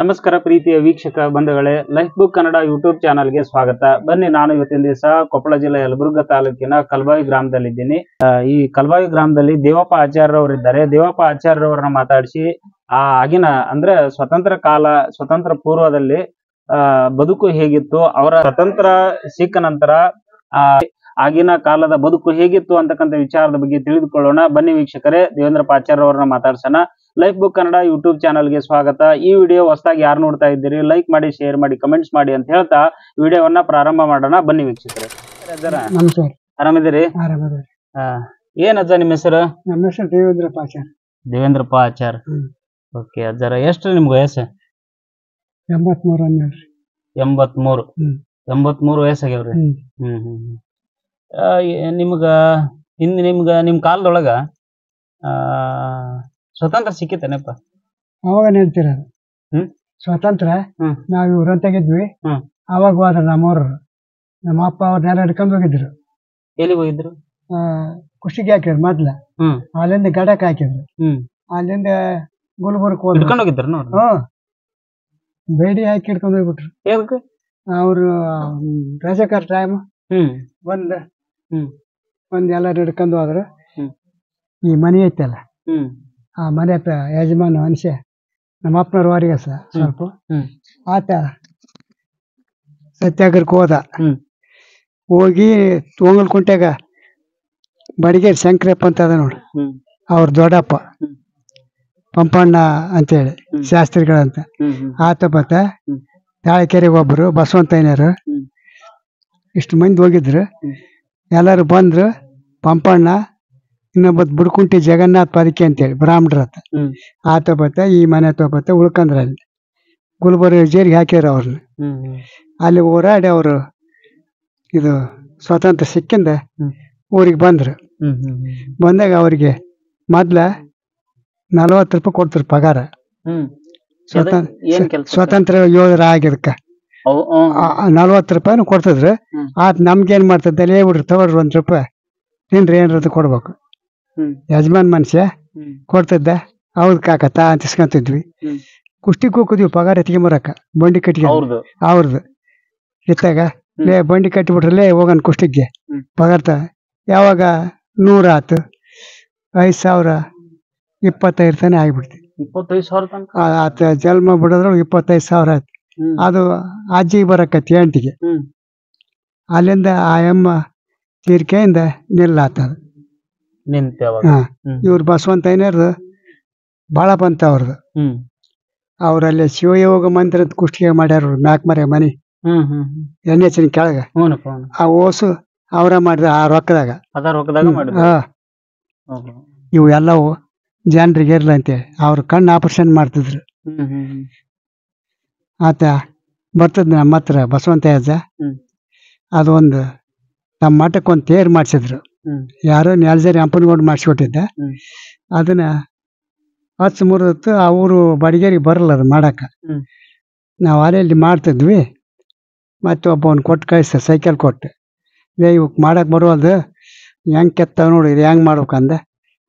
ನಮಸ್ಕಾರ ಪ್ರೀತಿಯ ವೀಕ್ಷಕ ಬಂಧುಗಳೇ, ಲೈಫ್ ಬುಕ್ ಕನ್ನಡ ಯೂಟ್ಯೂಬ್ ಚಾನಲ್ಗೆ ಸ್ವಾಗತ. ಬನ್ನಿ, ನಾನು ಇವತ್ತಿನ ದಿವಸ ಕೊಪ್ಪಳ ಜಿಲ್ಲೆ ಯಲಬುರ್ಗಾ ತಾಲೂಕಿನ ಕಲ್ಬಾವಿ ಗ್ರಾಮದಲ್ಲಿದ್ದೀನಿ. ಈ ಕಲ್ಬಾವಿ ಗ್ರಾಮದಲ್ಲಿ ದೇವಪ್ಪ ಆಚಾರ್ಯರವರು ಇದ್ದಾರೆ. ದೇವಪ್ಪ ಆಚಾರ್ಯರವರನ್ನ ಮಾತಾಡಿಸಿ ಆಗಿನ ಅಂದ್ರೆ ಸ್ವತಂತ್ರ ಪೂರ್ವದಲ್ಲಿ ಬದುಕು ಹೇಗಿತ್ತು, ಅವರ ಸ್ವತಂತ್ರ ಸಿಕ್ಕ ನಂತರ ಆಗಿನ ಕಾಲದ ಬದುಕು ಹೇಗಿತ್ತು ಅಂತಕ್ಕಂಥ ವಿಚಾರದ ಬಗ್ಗೆ ತಿಳಿದುಕೊಳ್ಳೋಣ. ಬನ್ನಿ ವೀಕ್ಷಕರೇ, ದೇವೇಂದ್ರಪ್ಪ ಆಚಾರ್ಯರವರನ್ನ ಮಾತಾಡ್ಸೋಣ. ಲೈಫ್ ಬುಕ್ ಕನ್ನಡ ಯೂಟ್ಯೂಬ್ ಚಾನಲ್ಗೆ ಸ್ವಾಗತ. ಈ ವಿಡಿಯೋ ಹೊಸದಾಗಿ ಯಾರು ನೋಡ್ತಾ ಇದ್ದೀರಿ, ಲೈಕ್ ಮಾಡಿ, ಶೇರ್ ಮಾಡಿ, ಕಮೆಂಟ್ಸ್ ಮಾಡಿ ಅಂತ ಹೇಳ್ತಾ ವಿಡಿಯೋವನ್ನ ಪ್ರಾರಂಭ ಮಾಡೋಣ. ಬನ್ನಿ ವೀಕ್ಷಕರೇ. ಆರಾಮಿದ್ದೀರಿ? ಏನ್ ಅಜ್ಜ ನಿಮ್ಮ ಹೆಸರು? ನಮ್ಮ ಹೆಸರು ದೇವೇಂದ್ರಪ್ಪ ಆಚಾರ್. ದೇವೇಂದ್ರಪ್ಪ ಆಚಾರ್. ಓಕೆ ಅಜ್ಜರ, ಎಷ್ಟು ನಿಮ್ಗೆ ವಯಸ್ಸು? 83. 83 ವಯಸ್ಸಾಗ್ಯಾವ್ರಿ. ನಿಮ್ ಕಾಲದೊಳಗ ಸ್ವತಂತ್ರ ಸಿಕ್ಕಿತೇನಪ್ಪ? ಅವಾಗ ನೆನ್ತಿರೋದು ಸ್ವತಂತ್ರ. ನಾವ್ ಇವ್ರಂತಾಗಿದ್ವಿ. ಅವಾಗ ಹೋದ್ರ ನಮ್ಮವ್ರು, ನಮ್ಮ ಅಪ್ಪ ಅವ್ರನ್ನೆಲ್ಲ ಹಿಡ್ಕೊಂಡ್ ಹೋಗಿದ್ರು. ಎಲ್ಲಿಗೆ ಹೋಗಿದ್ರು? ಕುಷ್ಟಿಗೆ ಹಾಕಿದ್ರು ಮೊದ್ಲ. ಅಲ್ಲಿಂದ ಗಡಕ್ ಹಾಕಿದ್ರು. ಅಲ್ಲಿಂದ ಗುಲ್ಬರ್ಗ್ ಹಿಡ್ಕೊಂಡು ಹೋಗಿದ್ರು. ಬೇಡಿ ಹಾಕಿ ಹಿಡ್ಕೊಂಡ್ ಹೋಗ್ಬಿಟ್ರು. ಅವ್ರು ರಜಾಕರ್ ಟೈಮ್ ಒಂದ್ ಎಲ್ಲಾರು ಹಿಡ್ಕೊಂಡು ಹೋದ್ರು. ಈ ಮನೆ ಐತಲ್ಲ, ಆ ಮನೆ ಯಜಮಾನ ಮನುಷ್ಯ ನಮ್ಮ ಅಪ್ಪನವ್ರ ವಾರಿಗೆ ಸ್ವಲ್ಪ ಆತ ಸತ್ಯಾಗ್ರಹಕ್ಕೆ ಹೋದ. ಹೋಗಿ ತೊಂಗಲ್ ಕುಂಟ್ಯಾಗ ಬಡಿಗೇರಿ ಶಂಕರಪ್ಪ ಅಂತ ಅದ ನೋಡಿ, ಅವ್ರ ದೊಡ್ಡಪ್ಪ ಪಂಪಣ್ಣ ಅಂತೇಳಿ ಶಾಸ್ತ್ರಿಗಳಂತ ಆತ ಬತ್ತ. ತಾಳಿಕೆರೆಗೆ ಒಬ್ರು ಬಸವಂತಯ್ಯನರು, ಇಷ್ಟು ಮಂದಿ ಹೋಗಿದ್ರು. ಎಲ್ಲರೂ ಬಂದ್ರು. ಪಂಪಣ್ಣ, ಇನ್ನೊಬ್ಬ ಬುಡ್ಕುಂಟಿ ಜಗನ್ನಾಥ್ ಪಾಲಿಕೆ ಅಂತೇಳಿ ಬ್ರಾಹ್ಮಣರತ್ತ ಆತ ಬತ್ತ. ಈ ಮನೆ ತಗೋಬತ್ತ ಉಳ್ಕಂದ್ರ ಅಲ್ಲಿ ಗುಲ್ಬರ್ಗ ಜೇರಿಗೆ ಹಾಕ್ಯಾರ ಅವ್ರನ್ನ. ಅಲ್ಲಿ ಹೋರಾಡಿ ಅವರು ಇದು ಸ್ವಾತಂತ್ರ್ಯ ಸಿಕ್ಕಿಂದ ಊರಿಗೆ ಬಂದ್ರು. ಬಂದಾಗ ಅವ್ರಿಗೆ ಮೊದ್ಲ 40 ರೂಪಾಯಿ ಕೊಡ್ತಾರೆ ಪಗಾರ. ಸ್ವತಂತ್ರ ಯೋಧರ ಆಗಿದಕ್ಕ 40 ರೂಪಾಯಿನೂ ಕೊಡ್ತಿದ್ರು. ಆತ ನಮ್ಗೇನ್ ಮಾಡ್ತದ, ಲೇ ಬಿಡ್ರಿ ತಗೊಳ್ರಿ 1 ರೂಪಾಯಿ ತಿನ್ರಿ ಏನ್ರದ ಕೊಡ್ಬೇಕು. ಯಜಮಾನ್ ಮನುಷ್ಯ ಕೊಡ್ತಿದ್ದ. ಹೌದ್ ಕಾಕತ್ತ ಅಂತ ಇಸ್ಕೊಂತಿದ್ವಿ. ಕುಷ್ಟಿಗೆ ಹೋಗಿದ್ವಿ ಪಗಾರ ಎತ್ಕೊಂಬರಕ್ಕ. ಬಂಡಿ ಕಟ್ಟಿಗೆ ಅವ್ರದ್ದು ಇತ್ತಾಗ, ಲೇ ಬಂಡಿ ಕಟ್ಟಿಬಿಟ್ರಲ್ಲೇ ಹೋಗೋಣ ಕುಷ್ಟಿಗೆ ಪಗಾರ್ತ. ಯಾವಾಗ 100 ಆತು, 5,000 25 ತಾನೆ ಆಗಿಬಿಡ್ತಿ. 25,000 ಆತ ಜನ್ಮ ಬಿಡೋದ್ರ 25,000 ಆಯ್ತು. ಅದು ಅಜ್ಜಿಗೆ ಬರಕತ್ತಿ ಎಂಟಿಗೆ. ಅಲ್ಲಿಂದ ಆ ಎಮ್ಮ ತೀರ್ಕೆಯಿಂದ ನಿಲ್ಲಾತದ. ಇವ್ರು ಬಸವಂತಯ್ಯನವ್ರದ್ದು ಬಾಳ ಬಂತ ಅವ್ರದ್ದು. ಅವ್ರಲ್ಲಿ ಶಿವಯೋಗ ಮಂದಿರ ಕುಷ್ಟಿಗೆ ಮಾಡ್ಯಾರ. 4 ಮರೆ ಮನಿ NH ಕೆಳಗ. ಆ ಓಸು ಅವ್ರ ಮಾಡಿದ ಆ ರೊಕ್ಕದಾಗ. ಇವು ಎಲ್ಲವು ಜನರಿಗೆ ಇರ್ಲ ಅಂತೇಳಿ ಅವ್ರ ಕಣ್ಣು ಆಪರೇಷನ್ ಮಾಡ್ತಿದ್ರು. ಆತ ಬರ್ತದ ನಮ್ಮ ಹತ್ರ ಬಸವಂತಯ್ಯ ಅಜ್ಜ. ಅದು ಒಂದು ನಮ್ಮ ಮಠಕ್ಕೆ ಒಂದು ತೇರು ಮಾಡಿಸಿದ್ರು. ಯಾರೋ ನೆಲಜರಿ ಅಂಪನಗೌಡ ಮಾಡಿಸ್ಕೊಟ್ಟಿದ್ದ. ಅದನ್ನ ಹಚ್ಚ ಮುರಿದತ್ತು. ಆ ಊರು ಬಡಿಗೇರಿಗೆ ಬರಲ್ಲ ಅದು ಮಾಡಾಕ. ನಾವು ಅಲೆಯಲ್ಲಿ ಮಾಡ್ತಿದ್ವಿ. ಮತ್ತೆ ಒಬ್ಬವನ್ನ ಕೊಟ್ಟು ಕಳಿಸ, ಸೈಕಲ್ ಕೊಟ್ಟು, ಇವಕ್ಕೆ ಮಾಡಕ್ ಬರುವಲ್ದು, ಹೆಂಗ್ ಕೆತ್ತಾವ ನೋಡಿ, ಇದು ಹೆಂಗ್ ಮಾಡ್ಬೇಕಂದ.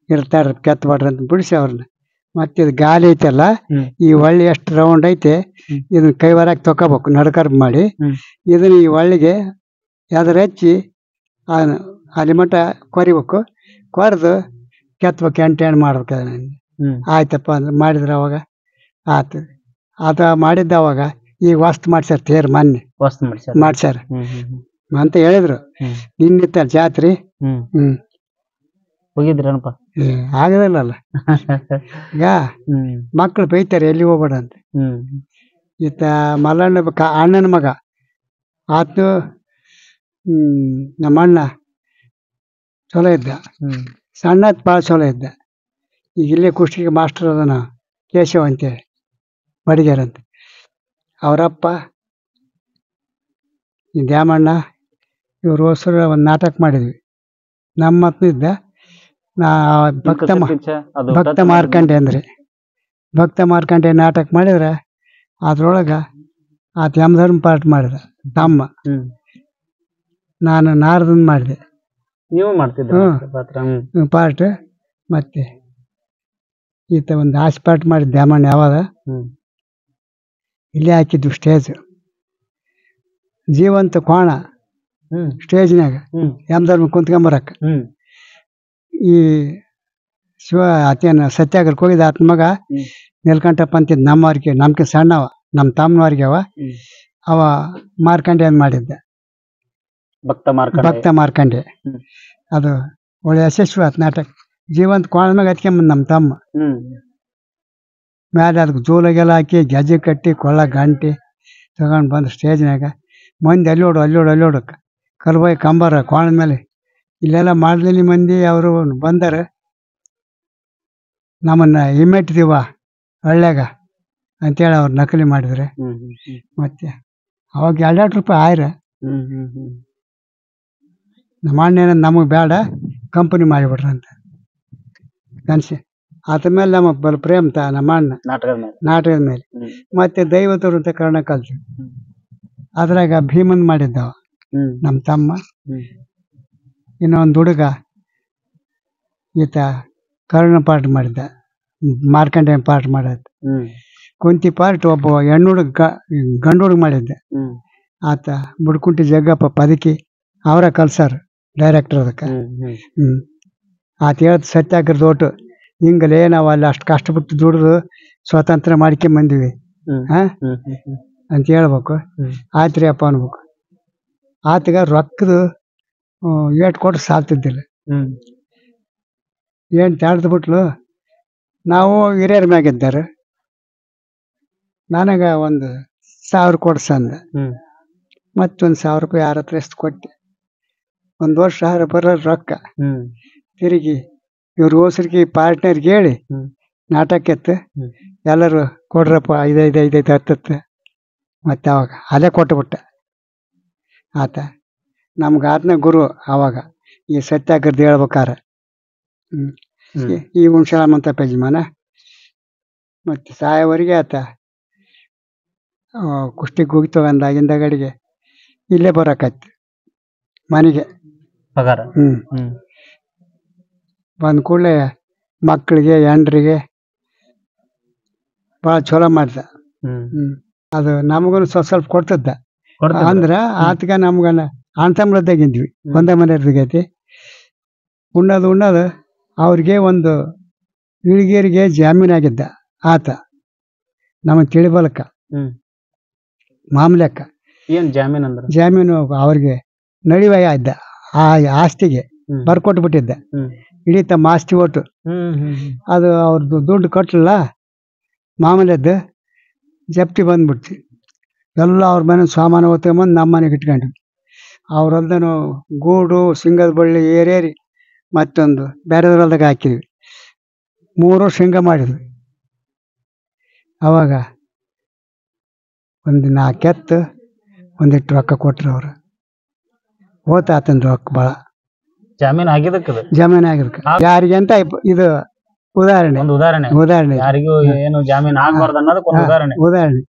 ಇರ್ತಾರ ಕೆತ್ತಬಾಡ್ರಿ ಅಂತ ಬಿಡಿಸಿ ಅವ್ರನ್ನ. ಮತ್ತೆ ಇದು ಗಾಲಿ ಐತಲ್ಲ, ಈ ಒಳ್ಳೆ ಎಷ್ಟು ರೌಂಡ್ ಐತೆ, ಇದನ್ನ ಕೈವಾರಾಗಿ ತೊಗೋಬೇಕು ನಡ್ಕರ್ಬ್ ಮಾಡಿ. ಇದನ್ನ ಈ ಒಳ್ಳಿಗೆ ಯಾವ್ದಾರು ಹಚ್ಚಿ ಅಲ್ಲಿ ಮಟ್ಟ ಕೊರಿಬೇಕು. ಕೊರೆದು ಕೆತ್ತಬೇಕು, ಎಂಟು ಮಾಡ್ಬೇಕು. ಆಯ್ತಪ್ಪ ಅಂದ್ರೆ ಮಾಡಿದ್ರ ಅವಾಗ ಆತು. ಅದ ಮಾಡಿದ್ದ ಅವಾಗ. ಈಗ ವಸ್ತು ಮಾಡ್ಸ್ಯಾರ ತೇರ್, ಮೊನ್ನೆ ಮಾಡ್ಸ್ಯಾರ ಅಂತ ಹೇಳಿದ್ರು. ನಿನ್ನಿತ್ತ ಜಾತ್ರಿ. ಹೋಗಿದ್ರನಪ್ಪ? ಆಗದಿಲ್ಲಲ್ಲ. ಈಗ ಮಕ್ಳು ಬೈತಾರೆ ಎಲ್ಲಿ ಹೋಗ್ಬೇಡ ಅಂತ. ಈತ ಮಲ್ಲಣ್ಣ ಅಣ್ಣನ ಮಗ ಆತು. ನಮ್ಮ ಅಣ್ಣ ಚಲೋ ಇದ್ದ, ಸಣ್ಣತ್ ಭಾಳ ಚಲೋ ಇದ್ದ. ಈಗ ಇಲ್ಲೇ ಕುಷ್ಟಿಗೆ ಮಾಸ್ಟರ್ ಅದನ, ಕೇಶವ ಅಂತೇಳಿ ಬಡಿಗೇರಂತ. ಅವರಪ್ಪ ಈ ದ್ಯಾಮಣ್ಣ, ಇವ್ರು ಹೊಸರು ಒಂದು ನಾಟಕ ಮಾಡಿದ್ವಿ. ನಮ್ಮ ಮತ್ನು ಇದ್ದ. ಭಕ್ತ ಮಾರ್ಕಂಡೆ ಅಂದ್ರೆ ಭಕ್ತ ಮಾರ್ಕಂಡೆ ನಾಟಕ ಮಾಡಿದ್ರೆ ಅದ್ರೊಳಗ ಆತ ಯಮಧರ್ಮ ಪಾಠ ಮಾಡಿದ ತಮ್ಮ. ನಾನು ನಾರದನ್ ಮಾಡಿದೆ. ನೀವು ಮಾಡ್ತಿದ್ರಿ ಪಾಠ. ಮತ್ತೆ ಈತ ಒಂದು ಹಾಸ್ಯ ಪಾಠ ಮಾಡಿದ್ದೆ ದ್ಯಾಮಣ್ಣ. ಯಾವಾಗ ಇಲ್ಲೇ ಹಾಕಿದ್ವು ಸ್ಟೇಜ್, ಜೀವಂತ ಕೋಣ ಸ್ಟೇಜ್ನಾಗ ಯಮಧರ್ಮ ಕುಂತ್ಕೊಂಬರಕ್ಕ. ಈ ಶಿವ ಆತೇನು ಸತ್ಯಾಗ್ರಹಕ್ಕೆ ಹೋಗಿದ್ದ ಆತನ ಮಗ ನೀಲಕಂಠಪ್ಪ ಅಂತಿದ್ದ, ನಮ್ಮವ್ರಿಗೆ ನಮ್ಗೆ ಸಣ್ಣವ, ನಮ್ಮ ತಮ್ಮನವ್ರಿಗೆ ಅವ ಮಾರ್ಕಂಡೆ ಮಾಡಿದ್ದ, ಭಕ್ತ ಮಾರ್ಕಂಡೆ. ಅದು ಒಳ್ಳೆ ಯಶಸ್ವಿ ಆತ ನಾಟಕ. ಜೀವಂತ ಕೋಣ ಮ್ಯಾಗ ಹತ್ಕೊಂಬಂದ್ ನಮ್ಮ ತಮ್ಮ, ಮ್ಯಾಲೆ ಅದಕ್ಕೆ ಜೋಲಾಗೆಲ್ಲ ಹಾಕಿ ಗೆಜ್ಜೆ ಕಟ್ಟಿ ಕೊಳ್ಳ ಗಂಟೆ ತಗೊಂಡು ಬಂದು ಸ್ಟೇಜ್ನಾಗ ಮಂದಿ ಅಲ್ಲೋಡಕ್ಕೆ ಕಲ್ಬಾಯಿ ಕಂಬಾರ ಕೋಣದ ಮೇಲೆ ಇಲ್ಲೆಲ್ಲ ಮಾಡ್ಲಿಲ್ಲ ಮಂದಿ ಅವರು ಬಂದಾರ, ನಮ್ಮನ್ನ ಇಮ್ಮೆಟ್ಟಿದೀವ ಹಳ್ಳ್ಯಾಗ ಅಂತೇಳಿ ಅವ್ರು ನಕಲಿ ಮಾಡಿದ್ರೆ. ಮತ್ತೆ ಅವಾಗ 2 ರೂಪಾಯಿ ಆಯ್ರ. ನಮ್ಮ ಅಣ್ಣ ನಮಗೆ ಬೇಡ, ಕಂಪನಿ ಮಾಡಿಬಿಡ್ರ ಅಂತ ಕನ್ಸಿ. ಆತ ಮೇಲೆ ನಮಗೆ ಬಲ ಪ್ರೇಮ ನಮ್ಮ ಅಣ್ಣ ನಾಟಕದ ಮೇಲೆ. ಮತ್ತೆ ದೈವತರು ಅಂತ ಕರ್ಣ ಕಲ್ತು ಅದ್ರಾಗ ಭೀಮನ್ ಮಾಡಿದ್ದವ ನಮ್ಮ ತಮ್ಮ. ಇನ್ನೊಂದು ಹುಡುಗ ಈತ ಕರ್ಣ ಪಾಠ ಮಾಡಿದ್ದ, ಮಾರ್ಕಂಡೇಯ ಪಾಠ ಮಾಡೋದು. ಕುಂತಿ ಪಾಠ ಒಬ್ಬ ಹೆಣ್ಣು ಹುಡುಗ ಗಂಡು ಹುಡುಗ ಮಾಡಿದ್ದೆ. ಆತ ಬುಡ್ಕುಂಟಿ ಜಗ್ಗಪ್ಪ ಪದಕಿ ಅವರ ಕಲ್ಸಾರ ಡೈರೆಕ್ಟರ್ ಅದಕ್ಕೆ. ಆತ ಹೇಳ್ದ ಸತ್ಯಾಗ್ರಹದ ಓಟು ಹಿಂಗಲೇ ನಾವು ಅಲ್ಲಿ ಅಷ್ಟು ಕಷ್ಟಪಟ್ಟು ದುಡಿದು ಸ್ವಾತಂತ್ರ್ಯ ಮಾಡ್ಕೊಂಬಂದಿವಿ ಅಂತ ಹೇಳ್ಬೇಕು. ಆಯ್ತ್ರಿ ಅಪ್ಪ ಅನ್ಬೇಕು. ಆತಗ ರೊಕ್ಕದು ಏಟ್ ಕೊಟ್ರೆ ಸಾಲ್ತಿದ್ದಿಲ್ಲ. ಏನು ತಾಡ್ದು ಬಿಟ್ಲು. ನಾವು ಹಿರಿಯರ ಮ್ಯಾಗಿದ್ದಾರೆ, ನನಗೆ 1,000 ಕೊಡ್ಸಂದ. ಮತ್ತೊಂದು 1,000 ರೂಪಾಯಿ ಯಾರ ಹತ್ರ ಎಷ್ಟು ಕೊಟ್ಟೆ. 1 ವರ್ಷ ಬರೋ ರೊಕ್ಕ ತಿರುಗಿ ಇವ್ರ ಹೋಸ್ರಿಗೆ ಪಾರ್ಟ್ನರ್ಗೆ ಹೇಳಿ ನಾಟಕ ಎತ್ತು ಎಲ್ಲರೂ ಕೊಡ್ರಪ್ಪ 5 ಹತ್ತತ್ತು. ಮತ್ತೆ ಅವಾಗ ಅಲ್ಲೇ ಕೊಟ್ಟುಬಿಟ್ಟ ಆತ. ನಮ್ಗೆ ಆತನ ಗುರು ಅವಾಗ ಈ ಸತ್ಯಾಗ್ರಹ ಹೇಳ್ಬೇಕಾರ. ಈ ಹುಣ್ಸೆಳಮ್ಮಂತ ಯಜಮಾನ. ಮತ್ತು ಸಾಯೋವರೆಗೆ ಆತ ಕುಷ್ಟಿಗೆ ಹೋಗಿ ತಗೊಂಡಾಗಿಂದ ಗಡಿಗೆ ಇಲ್ಲೇ ಬರೋಕಾಯ್ತು ಮನೆಗೆ. ಬಂದ ಕೂಡಲೇ ಮಕ್ಕಳಿಗೆ ಹೆಂಡ್ರಿಗೆ ಭಾಳ ಚಲೋ ಮಾಡ್ದ. ಅದು ನಮಗೂ ಸ್ವಲ್ಪ ಕೊಡ್ತದ್ದ. ಅಂದ್ರೆ ಆತಗ ನಮ್ಗನ ಅಣ್ತಂಬ್ರದ್ದಾಗಿದ್ವಿ, ಒಂದೇ ಮನೆಯವ್ರದೈತಿ. ಉಣ್ಣೋದು ಅವ್ರಿಗೆ ಒಂದು ಇಳಿಗೇರಿಗೆ ಜಾಮೀನಾಗಿದ್ದ ಆತ. ನಮಗೆ ತಿಳಿಬಲಕ್ಕ ಮಾಮೂಲಕ್ಕ ಏನ್ ಜಾಮೀನು ಅಂದ್ರೆ ಜಾಮೀನು ಅವ್ರಿಗೆ ನಡಿವಾಯ ಇದ್ದ. ಆ ಆಸ್ತಿಗೆ ಬರ್ಕೊಟ್ಬಿಟ್ಟಿದ್ದ ಇಡೀ ತಮ್ಮ ಆಸ್ತಿ ಒಟ್ಟು. ಅದು ಅವ್ರದ್ದು ದುಡ್ಡು ಕಟ್ಟಲಿಲ್ಲ, ಮಾಮೂಲಿಯದ್ದು ಜಪ್ತಿ ಬಂದ್ಬಿಡ್ತಿ. ಎಲ್ಲ ಅವ್ರ ಮನೆ ಸಾಮಾನು ಹೊತ್ಕೊಂಬಂದು ನಮ್ಮ ಮನೆಗೆ ಇಟ್ಕೊಂಡ್ವಿ. ಅವ್ರಲ್ದನು ಗೂಡು ಸಿಂಗದ ಬಳ್ಳಿ ಏರೇರಿ ಮತ್ತೊಂದು ಬೇರೆದ್ರಲ್ದಾಗ ಹಾಕಿದ್ವಿ. 3 ವರ್ಷ ಹಿಂಗ ಮಾಡಿದ್ವಿ. ಅವಾಗ 4 ಎತ್ತು ಒಂದಿಟ್ಟು ರೊಕ್ಕ ಕೊಟ್ರು ಅವರು. ಹೋತ ಆತನ ರೊಕ್ಕ ಭಾಳ ಜಾಮೀನು ಆಗಿದ್ದಕ್ಕೆ ಜಾಮೀನು ಆಗಿದ್ದಕ್ಕೆ ಯಾರಿಗೆ ಅಂತ ಇದು ಉದಾಹರಣೆ. ಉದಾಹರಣೆ ಯಾರಿಗೂ ಏನು ಜಾಮೀನು ಆಗಬಾರ್ದು ಅನ್ನೋದಕ್ಕೆ ಒಂದು ಉದಾಹರಣೆ.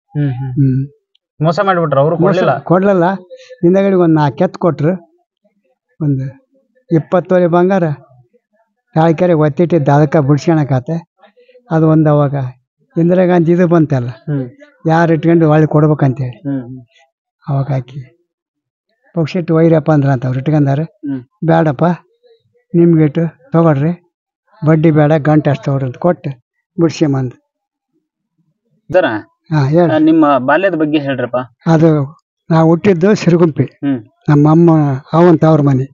ಮೋಸ ಮಾಡಿಬಿಟ್ರು ಅವರು. ಕೊಡ್ಲಿಲ್ಲ. ಹಿಂದಗಡೆಗೆ 4 ಎತ್ತು ಕೊಟ್ರು. 20 ತೊಲೆ ಬಂಗಾರ ತಾಳ್ಕೆರೆ ಒತ್ತಿಟ್ಟಿದ್ದ, ಅದಕ್ಕೆ ಬಿಡ್ಸ್ಕೊಳಕಾತೆ. ಅದು ಅವಾಗ ಇಂದಿರಾ ಗಾಂಧಿ ಇದು ಬಂತಲ್ಲ, ಯಾರು ಇಟ್ಕೊಂಡು ಹೊಳ್ಳಿ ಕೊಡ್ಬೇಕಂತೇಳಿ ಅವಾಗ ಹಾಕಿ ಪಕ್ಷಿಟ್ಟು ಒಯ್ರಪ್ಪ ಅಂದ್ರಂತ. ಅವ್ರು ಇಟ್ಕೊಂಡಾರೆ. ಬೇಡಪ್ಪ ನಿಮ್ಗಿಟ್ಟು ತಗೊಳ್ರಿ, ಬಡ್ಡಿ ಬೇಡ, ಗಂಟೆ ಅಷ್ಟು ತಗೊಳ್ರಿ ಅಂತ ಕೊಟ್ಟು ಬಿಡ್ಸ್ಕೊಂಬಂದು. ನಿಮ್ಮ ಬಾಲ್ಯದ ಬಗ್ಗೆ ಹೇಳ್ರಪ್ಪ. ಅದು ನಾವು ಹುಟ್ಟಿದ್ದು ಸಿರುಗುಂಪಿ, ನಮ್ಮ ಅಮ್ಮ ಅವಂತ ಅವ್ರ ಮನೆ.